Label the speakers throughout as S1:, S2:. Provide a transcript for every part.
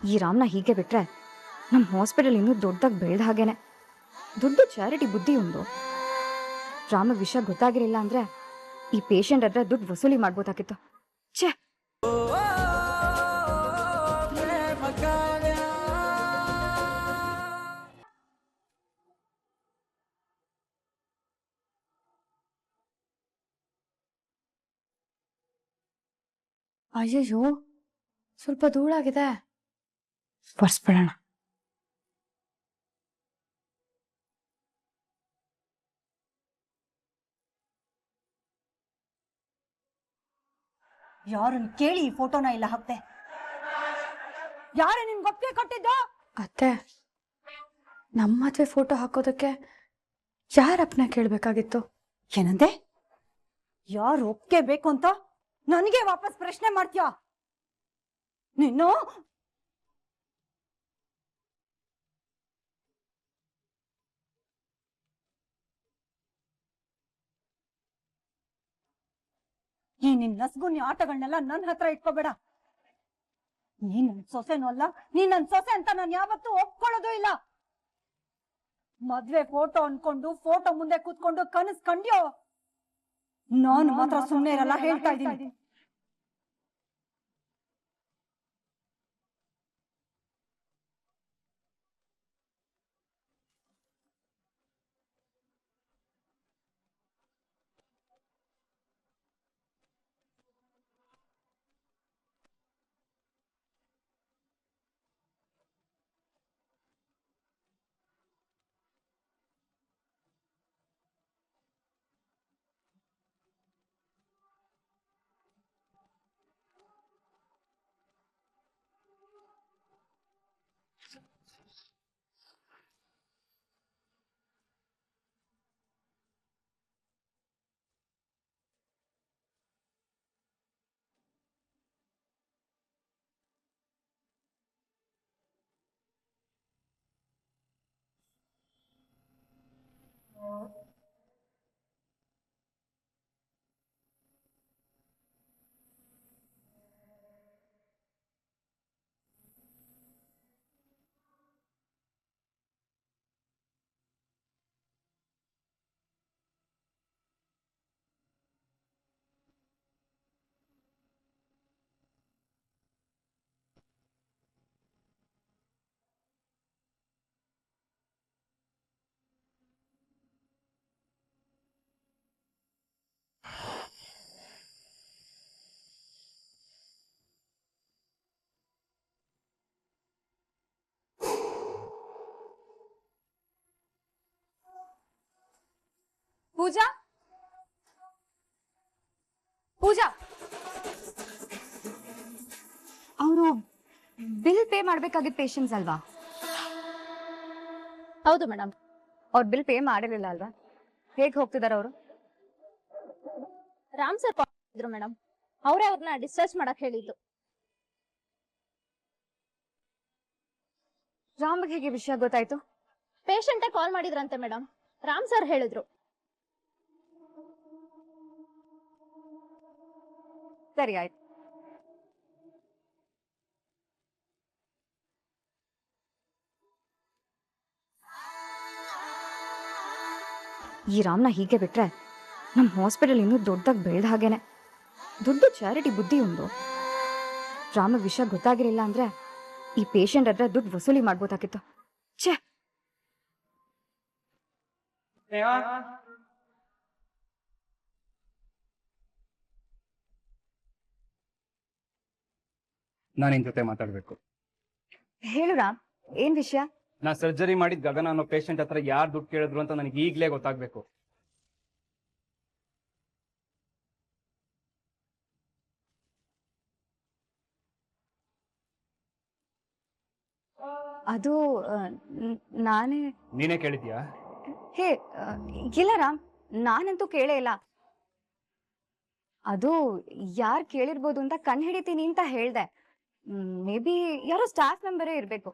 S1: ಈ ರಾಮ್ನ ಹೀಗೆ ಬಿಟ್ರೆ ನಮ್ಮ ಹಾಸ್ಪಿಟಲ್ ಇನ್ನೂ ದೊಡ್ಡದಾಗಿ ಬೆಳೆದ ಹಾಗೇನೆ. ದೊಡ್ಡ ಚಾರಿಟಿ ಬುದ್ಧಿ ಒಂದು. ರಾಮ ವಿಷಯ ಗೊತ್ತಾಗಿರಲಿಲ್ಲ ಅಂದ್ರೆ ಈ ಪೇಷಂಟ್ ಹತ್ರ ದುಡ್ಡು ವಸೂಲಿ ಮಾಡ್ಬೋದಾಗಿತ್ತು. ಛೇ, ಅಯ್ಯಯ್ಯೋ, ಸ್ವಲ್ಪ ಧೂಳಾಗಿದೆ, ಬರ್ಸ್ಬಿಡೋಣ.
S2: ಯಾರನ್ನು ಕೇಳಿ ಈ ಫೋಟೋನ ಇಲ್ಲ ಹಾಕ್ತೆ? ಯಾರು ನಿನ್ಗೆ ಒಪ್ಪಿಗೆ ಕೊಟ್ಟಿದ್ದು?
S1: ಅತ್ತೆ, ನಮ್ಮ ಮದುವೆ ಫೋಟೋ ಹಾಕೋದಕ್ಕೆ ಯಾರಪ್ಪನ ಕೇಳಬೇಕಾಗಿತ್ತು?
S2: ಏನಂದೆ? ಯಾರು ಒಪ್ಪಿಗೆ ಬೇಕು ಅಂತ ನನಗೆ ವಾಪಸ್ ಪ್ರಶ್ನೆ ಮಾಡ್ತೀಯ? ನೀನು ಈ ನಿನ್ ನಸ್ಗುನಿ ಆಟಗಳನ್ನೆಲ್ಲ ನನ್ನ ಹತ್ರ ಇಟ್ಕೋಬೇಡ. ನೀನ್ ನನ್ ಸೊಸೆನೂ ಅಲ್ಲ, ನೀನ್ ನನ್ ಸೊಸೆ ಅಂತ ನಾನು ಯಾವತ್ತೂ ಒಪ್ಕೊಳ್ಳೋದು ಇಲ್ಲ. ಮದ್ವೆ ಫೋಟೋ ಅನ್ಕೊಂಡು ಫೋಟೋ ಮುಂದೆ ಕೂತ್ಕೊಂಡು ಕನಸು ಕಂಡ್ಯೋ? ನಾನು ಮಾತ್ರ ಸುಮ್ಮನೆ ಇರಲ್ಲ, ಹೇಳ್ತಾ ಇದ್ದೀನಿ.
S1: ಪೂಜಾ, ಪೂಜಾ, ಅವರು ಬಿಲ್ ಪೇ ಮಾಡ್ಬೇಕಾಗಿದ್ದ ಪೇಷಂಟ್ಸ್ ಅಲ್ವಾ?
S3: ಹೌದು ಮೇಡಮ್.
S1: ಅವ್ರು ಬಿಲ್ ಪೇ ಮಾಡಿರಲಿಲ್ಲ ಅಲ್ವಾ? ಹೇಗೆ ಹೋಗ್ತಿದಾರೆ ಅವರು?
S3: ರಾಮ್ ಸರ್ ಕಾಲ್ ಮಾಡಿದ್ರು ಮೇಡಮ್. ಅವರೇ ಅವ್ರನ್ನ ಡಿಸ್ಚಾರ್ಜ್ ಮಾಡಕ್ ಹೇಳಿದ್ದು.
S1: ರಾಮ್ಗೆ ಹೇಗೆ ವಿಷಯ ಗೊತ್ತಾಯ್ತು?
S3: ಪೇಷಂಟೇ ಕಾಲ್ ಮಾಡಿದ್ರಂತೆ ಮೇಡಮ್. ರಾಮ್ ಸರ್ ಹೇಳಿದ್ರು.
S1: ಸರಿ, ಆಯ್ತು. ಈ ರಾಮ್ನ ಹೀಗೆ ಬಿಟ್ರೆ ನಮ್ಮ ಹಾಸ್ಪಿಟಲ್ ಇನ್ನೂ ದೊಡ್ಡದಾಗಿ ಬೆಳೆದ ಹಾಗೇನೆ. ದೊಡ್ಡ ಚಾರಿಟಿ ಬುದ್ಧಿ ಒಂದು. ರಾಮ ವಿಷಯ ಗೊತ್ತಾಗಿರಲಿಲ್ಲ ಅಂದ್ರೆ ಈ ಪೇಷಂಟ್ ಹತ್ರ ದುಡ್ಡು ವಸೂಲಿ ಮಾಡ್ಬೋದಾಗಿತ್ತು. ಛೇ,
S4: ನಾನು ನಿನ್ ಜೊತೆ ಮಾತಾಡ್ಬೇಕು.
S1: ಹೇಳು ರಾಮ್, ಏನ್ ವಿಷಯ?
S4: ನಾ ಸರ್ಜರಿ ಮಾಡಿದ ಗಗನ ಅನ್ನೋ ಪೇಷಂಟ್ ಹತ್ರ ಯಾರು ದುಡ್ಡು ಕೇಳಿದ್ರು ಅಂತ ನನಗೆ ಈಗಲೇ ಗೊತ್ತಾಗ್ಬೇಕು.
S1: ಅದು ನಾನೇ.
S4: ನೀನೇ ಕೇಳಿದ್ಯಾ?
S1: ಹೇ, ಇಲ್ಲ ರಾಮ್, ನಾನಂತೂ ಕೇಳೇ ಇಲ್ಲ. ಅದು ಯಾರು ಕೇಳಿರ್ಬೋದು ಅಂತ ಕಂಡು ಹಿಡಿತೀನಿ ಅಂತ ಹೇಳ್ದೆ. ಮೇ ಬಿ ಯಾರೋ ಸ್ಟಾಫ್ ಮೆಂಬರೇ ಇರಬೇಕು.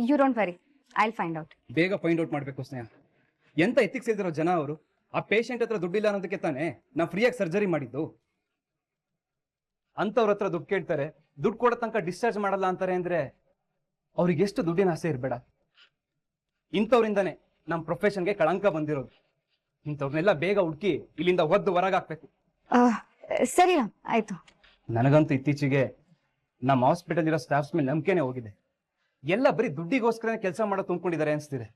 S1: You don't worry, I will find out.
S4: ಬೇಗ ಫೈಂಡ್ ಔಟ್ ಮಾಡ್ಬೇಕು ಸ್ನೇಹ. ಎಂತ ಎಥಿಕ್ಸ್ ಇಲ್ದಿರೋ ಜನ ಅವರು. ಆ ಪೇಷಂಟ್ ಹತ್ರ ದುಡ್ಡಿಲ್ಲ ಅನ್ನೋದಕ್ಕೆ ತಾನೇ ನಾ ಫ್ರೀಯಾಗಿ ಸರ್ಜರಿ ಮಾಡಿದ್ದು. ಅಂತವ್ರ ಹತ್ರ ದುಡ್ಡು ಕೇಳ್ತಾರೆ, ದುಡ್ಡು ಕೊಡೋ ತನಕ ಡಿಸ್ಚಾರ್ಜ್ ಮಾಡಲ್ಲ ಅಂತಾರೆ ಅಂದ್ರೆ ಅವ್ರಿಗೆ ಎಷ್ಟು ದುಡ್ಡಿನ ಆಸೆ ಇರಬೇಡ. ಇಂಥವ್ರಿಂದಾನೆ ನಮ್ಮ ಪ್ರೊಫೆಷನ್ಗೆ ಕಳಂಕ ಬಂದಿರೋದು. ಇಂಥವ್ರನ್ನೆಲ್ಲ ಬೇಗ ಹುಡುಕಿ ಇಲ್ಲಿಂದ ಒದ್ದು ಹೊರಗಾಕ್ಬೇಕು.
S1: ಸರಿ ರಾಮ್, ಆಯ್ತು.
S4: ನನಗಂತೂ ಇತ್ತೀಚೆಗೆ ನಮ್ಮ ಹಾಸ್ಪಿಟಲ್ ಇರೋ ಸ್ಟಾಫ್ಸ್ ಮೇಲೆ ನಂಬಿಕೆನೇ ಹೋಗಿದೆ. ಎಲ್ಲ ಬರೀ ದುಡ್ಡಿಗೋಸ್ಕರ ಕೆಲಸ ಮಾಡೋ ತುಂಬಿಕೊಂಡಿದ್ದಾರೆ ಅನಿಸ್ತಿದೆ.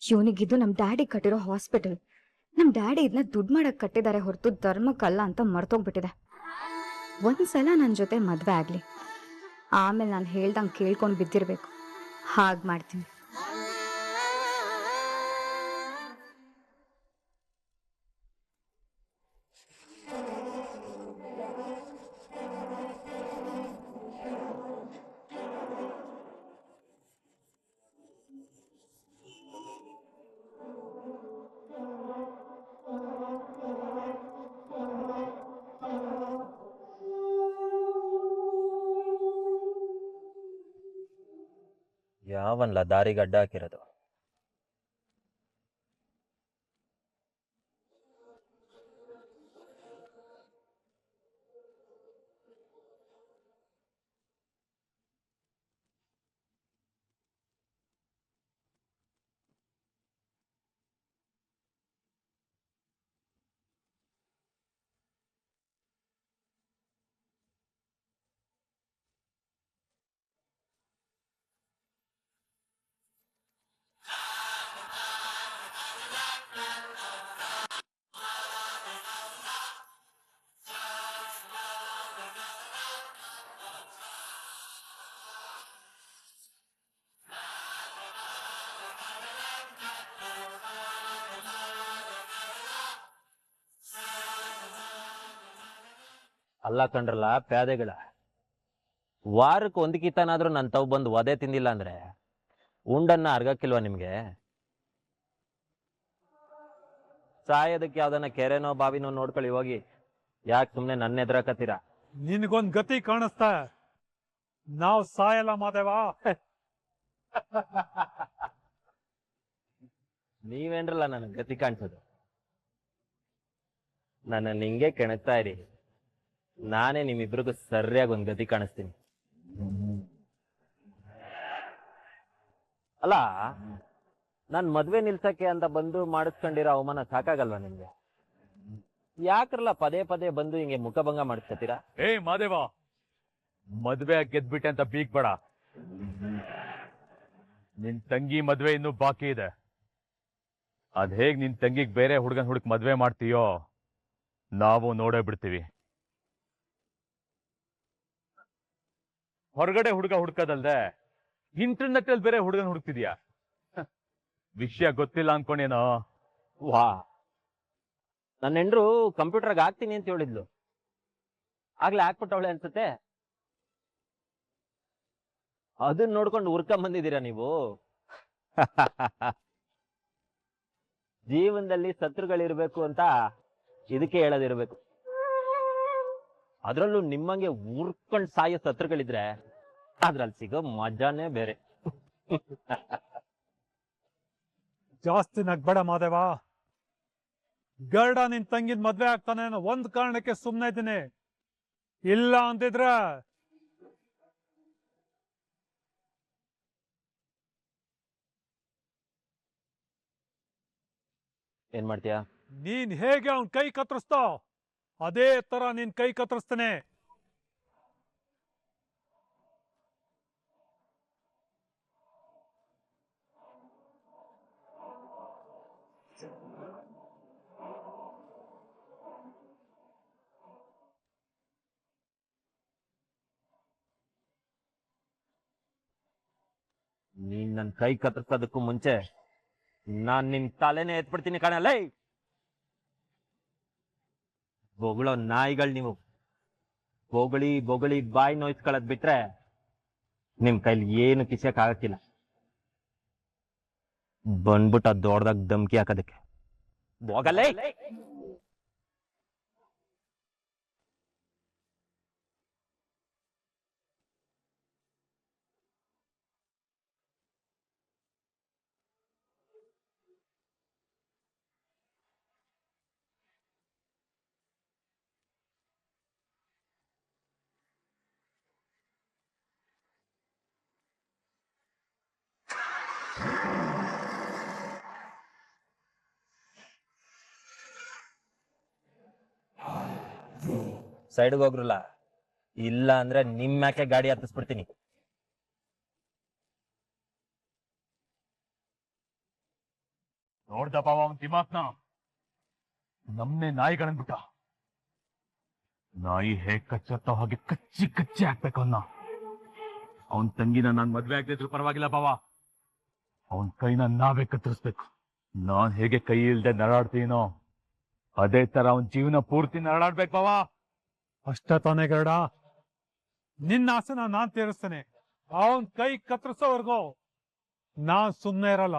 S1: ಇವನಿಗಿದು ನಮ್ ಡ್ಯಾಡಿ ಕಟ್ಟಿರೋ ಹಾಸ್ಪಿಟಲ್. ನಮ್ ಡ್ಯಾಡಿ ಇದನ್ನ ದುಡ್ಡು ಮಾಡಕ್ ಕಟ್ಟಿದ್ದಾರೆ ಹೊರತು ಧರ್ಮಕ್ಕಲ್ಲ ಅಂತ ಮರ್ತೋಗ್ಬಿಟ್ಟಿದೆ. ಒಂದ್ಸಲ ನನ್ನ ಜೊತೆ ಮದ್ವೆ ಆಗ್ಲಿ, ಆಮೇಲೆ ನಾನು ಹೇಳ್ದಂಗೆ ಕೇಳ್ಕೊಂಡು ಬಿದ್ದಿರ್ಬೇಕು. ಹಾಗೆ ಮಾಡ್ತೀನಿ.
S5: ಯಾವನ್ಲ ದಾರಿಗೆ ಅಡ್ಡ ಹಾಕಿರೋದು? ಅಲ್ಲ ಕಂಡ್ರಲ್ಲ ಪ್ಯಾದೆಗಳ, ವಾರಕ್ಕೆ ಒಂದಕ್ಕಿತ್ತಾನಾದ್ರೂ ನನ್ನ ತಾವು ಬಂದು ಒದೆ ತಿಂದಿಲ್ಲ ಅಂದ್ರೆ ಉಂಡನ್ನ ಅರ್ಗಕ್ಕಿಲ್ವಾ ನಿಮ್ಗೆ? ಸಾಯೋದಕ್ಕೆ ಯಾವ್ದನ್ನ ಕೆರೆನೋ ಬಾವಿನೋ ನೋಡ್ಕೊಳ್ಳಿ ಹೋಗಿ. ಯಾಕೆ ಸುಮ್ನೆ ನನ್ನ ಎದುರಾಕತ್ತೀರಾ?
S6: ನಿನ್ಗೊಂದ್ ಗತಿ ಕಾಣಿಸ್ತಾ? ನಾವ್ ಸಾಯಲ್ಲ ಮಾದೇವ.
S5: ನೀವೇನ್ರಲ್ಲ ನನಗೆ ಗತಿ ಕಾಣಿಸೋದು? ನನ್ನ ನಿಂಗೆ ಕೆಣಕ್ತಾ ಇರಿ, ನಾನೇ ನಿಮ್ಮಿಬ್ರಿಗೂ ಸರಿಯಾಗಿ ಒಂದ್ ಗತಿ ಕಾಣಿಸ್ತೀನಿ. ಅಲ್ಲ, ನಾನ್ ಮದ್ವೆ ನಿಲ್ಸಕ್ಕೆ ಅಂತ ಬಂದು ಮಾಡಿಸ್ಕೊಂಡಿರೋ ಅವಮಾನ ಸಾಕಾಗಲ್ವಾ ನಿಮ್ಗೆ? ಯಾಕ್ರಲ್ಲ ಪದೇ ಪದೇ ಬಂದು ಹಿಂಗೆ ಮುಖಭಂಗ ಮಾಡಿಸ್ಕೊತೀರಾ?
S6: ಏ ಮಾದೇವ, ಮದ್ವೆ ಗೆದ್ಬಿಟ್ಟೆ ಅಂತ ಬೀಗ್ಬೇಡ. ನಿನ್ ತಂಗಿ ಮದ್ವೆ ಇನ್ನೂ ಬಾಕಿ ಇದೆ. ಅದ್ ಹೇಗ್ ನಿನ್ ತಂಗಿಗ್ ಬೇರೆ ಹುಡುಗನ್ ಹುಡುಕ್ ಮದ್ವೆ ಮಾಡ್ತೀಯೋ ನಾವು ನೋಡೇ ಬಿಡ್ತೀವಿ. ಹೊರಗಡೆ ಹುಡುಗ ಹುಡ್ಕೋದಲ್ದೆ ಇಂಟರ್ನೆಟ್ ಅಲ್ಲಿ ಬೇರೆ ಹುಡುಗನ್ ಹುಡುಕ್ತಿದ್ಯಾ? ವಿಷಯ ಗೊತ್ತಿಲ್ಲ ಅನ್ಕೊಂಡೇನೋ.
S5: ವಾ, ನನ್ನ ಹೆಂಡ್ರು ಕಂಪ್ಯೂಟರ್ಗೆ ಹಾಕ್ತೀನಿ ಅಂತ ಹೇಳಿದ್ಲು, ಆಗ್ಲೇ ಹಾಕ್ಬಿಟ್ಟವಳೆ ಅನ್ಸುತ್ತೆ. ಅದನ್ನ ನೋಡ್ಕೊಂಡು ಹುರ್ಕೊಂಡ್ ಬಂದಿದ್ದೀರಾ ನೀವು? ಜೀವನದಲ್ಲಿ ಶತ್ರುಗಳಿರ್ಬೇಕು ಅಂತ ಇದಕ್ಕೆ ಹೇಳೋದಿರ್ಬೇಕು. ಅದ್ರಲ್ಲೂ ನಿಮ್ಮಂಗೆ ಉರ್ಕೊಂಡ್ ಸಾಯೋ ಶತ್ರುಗಳಿದ್ರೆ ಅದ್ರಲ್ಲಿ ಸಿಗೋ ಮಜಾನೇ ಬೇರೆ.
S6: ಜಾಸ್ತಿ ನಗ್ಬೇಡ ಮಾದೇವ. ಗರ್ಡ ನಿನ್ ತಂಗಿದ್ ಮದ್ವೆ ಆಗ್ತಾನೆ ಅನ್ನೋ ಒಂದ್ ಕಾರಣಕ್ಕೆ ಸುಮ್ನೆ ಇದ್ದೀನಿ. ಇಲ್ಲ ಅಂತಿದ್ರ
S5: ಏನ್ ಮಾಡ್ತೀಯಾ?
S6: ನೀನ್ ಹೇಗೆ ಅವ್ನ್ ಕೈ ಕತ್ತರಿಸ್ತಾವ್ ಅದೇ ತರ ನಿನ್ ಕೈ ಕತ್ತರಿಸ್ತಾನೆ.
S5: ನೀನ್ ನನ್ ಕೈ ಕತ್ತರಿಸೋದಕ್ಕೂ ಮುಂಚೆ ನಾನ್ ನಿನ್ ತಲೆನೇ ಎತ್ಬಿಡ್ತೀನಿ ಕಣಲ್ಲ. ಬೊಗಳೋ ನಾಯಿಗಳು ನೀವು. ಬೊಗಳಿ ಬೊಗಳಿ ಬಾಯಿ ನೋಯ್ಸ್ಕೊಳ್ಳೋದ್ ಬಿಟ್ರೆ ನಿಮ್ ಕೈಲಿ ಏನು ಕಿಸಕ್ ಆಗಕ್ಕಿಲ್ಲ. ಬಂದ್ಬಿಟ್ಟು ಅದ್ ದೊಡ್ಡದಾಗ ಧಮ್ಕಿ ಹಾಕೋದಕ್ಕೆ ಹೋಗಲ್ಲೇ. ಸೈಡ್ಗೆ ಹೋಗ್ರಲ್ಲ, ಇಲ್ಲ ಅಂದ್ರೆ ನಿಮ್ ಯಾಕೆ ಗಾಡಿ ಹತ್ತಿಸ್ಬಿಡ್ತೀನಿ.
S7: ನೋಡ್ದಪ್ಪ ಅವನ್ ದಿಮಾಕ್ನ, ನಮ್ನೆ ನಾಯಿಗಳನ್ಬಿಟ್ಟ. ನಾಯಿ ಹೇಗ್ ಕಚ್ಚತ್ತ ಹಾಗೆ ಕಚ್ಚಿ ಕಚ್ಚಿ ಹಾಕ್ಬೇಕು ಅವನ್ನ. ಅವನ್ ತಂಗಿನ ನಾನ್ ಮದ್ವೆ ಆಗದಿದ್ರು ಪರವಾಗಿಲ್ಲ ಬಾವ, ಅವನ್ ಕೈನ ನಾವೇ ಕತ್ತರಿಸ್ಬೇಕು. ನಾನ್ ಹೇಗೆ ಕೈ ಇಲ್ದೆ ನರಳಾಡ್ತೀನೋ ಅದೇ ತರ ಅವನ್ ಜೀವನ ಪೂರ್ತಿ ನರಳಾಡ್ಬೇಕು ಬಾವ.
S6: ಅಷ್ಟೇ ತಾನೇ ಗರುಡ, ನಿನ್ನ ಆಸೆನ ನಾನ್ ತೀರಿಸ್ತೇನೆ. ಅವನ್ ಕೈ ಕತ್ತರಿಸೋವರೆಗೂ ನಾನ್ ಸುಮ್ನೆ ಇರಲ್ಲ.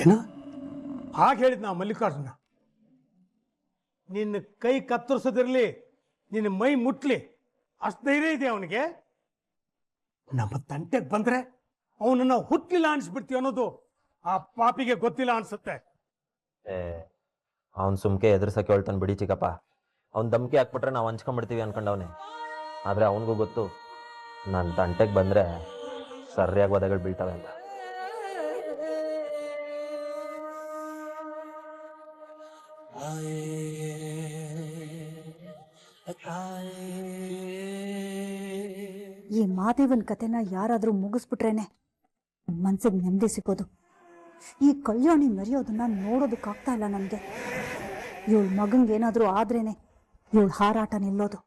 S8: ಏನ ಹಾಗೆ ಹೇಳಿದ್ನ ಮಲ್ಲಿಕಾರ್ಜುನ? ನಿನ್ನ ಕೈ ಕತ್ತರಿಸೋದಿರ್ಲಿ, ನಿನ್ನ ಮೈ ಮುಟ್ಲಿ, ಅಷ್ಟು ಧೈರ್ಯ ಇದೆ ಅವನಿಗೆ? ನಮ್ಮ ತಂಟೆಗೆ ಬಂದ್ರೆ ಅವನನ್ನ ಹುಟ್ಲಿಲ್ಲ ಅನ್ಸ್ಬಿಡ್ತೀವಿ ಅನ್ನೋದು ಆ ಪಾಪಿಗೆ ಗೊತ್ತಿಲ್ಲ ಅನ್ಸುತ್ತೆ.
S5: ಅವನ್ ಸುಮ್ಕೆ ಎದುರ್ಸಕ್ಕೆ ಹೇಳ್ತಾನೆ ಬಿಡಿ ಚಿಕ್ಕಪ್ಪ. ಅವ್ನ್ ಧಮ್ಕಿ ಹಾಕ್ಬಿಟ್ರೆ ನಾವು ಹಂಚ್ಕೊಂಡ್ಬಿಡ್ತೀವಿ ಅನ್ಕೊಂಡವನೆ. ಆದ್ರೆ ಅವನಿಗೂ ಗೊತ್ತು ನನ್ನ ತಂಟೆಗೆ ಬಂದ್ರೆ ಸರಿಯಾಗಿ ವಧೆಗಳು ಬೀಳ್ತವೆ ಅಂತ.
S2: ಈ ಮಾದೇವನ್ ಕತೆನ ಯಾರಾದ್ರೂ ಮುಗಿಸ್ಬಿಟ್ರೇನೆ ಮನ್ಸಿಗೆ ನೆಮ್ಮದಿ ಸಿಗೋದು. ಈ ಕಲ್ಯಾಣಿ ಮೆರೆಯೋದನ್ನ ನೋಡೋದಕ್ಕಾಗ್ತಾ ಇಲ್ಲ ನನ್ಗೆ. ಇವಳ ಮಗಂಗೆ ಏನಾದ್ರೂ ಆದ್ರೇನೆ ಇವಳ ಹಾರಾಟ ನಿಲ್ಲೋದು.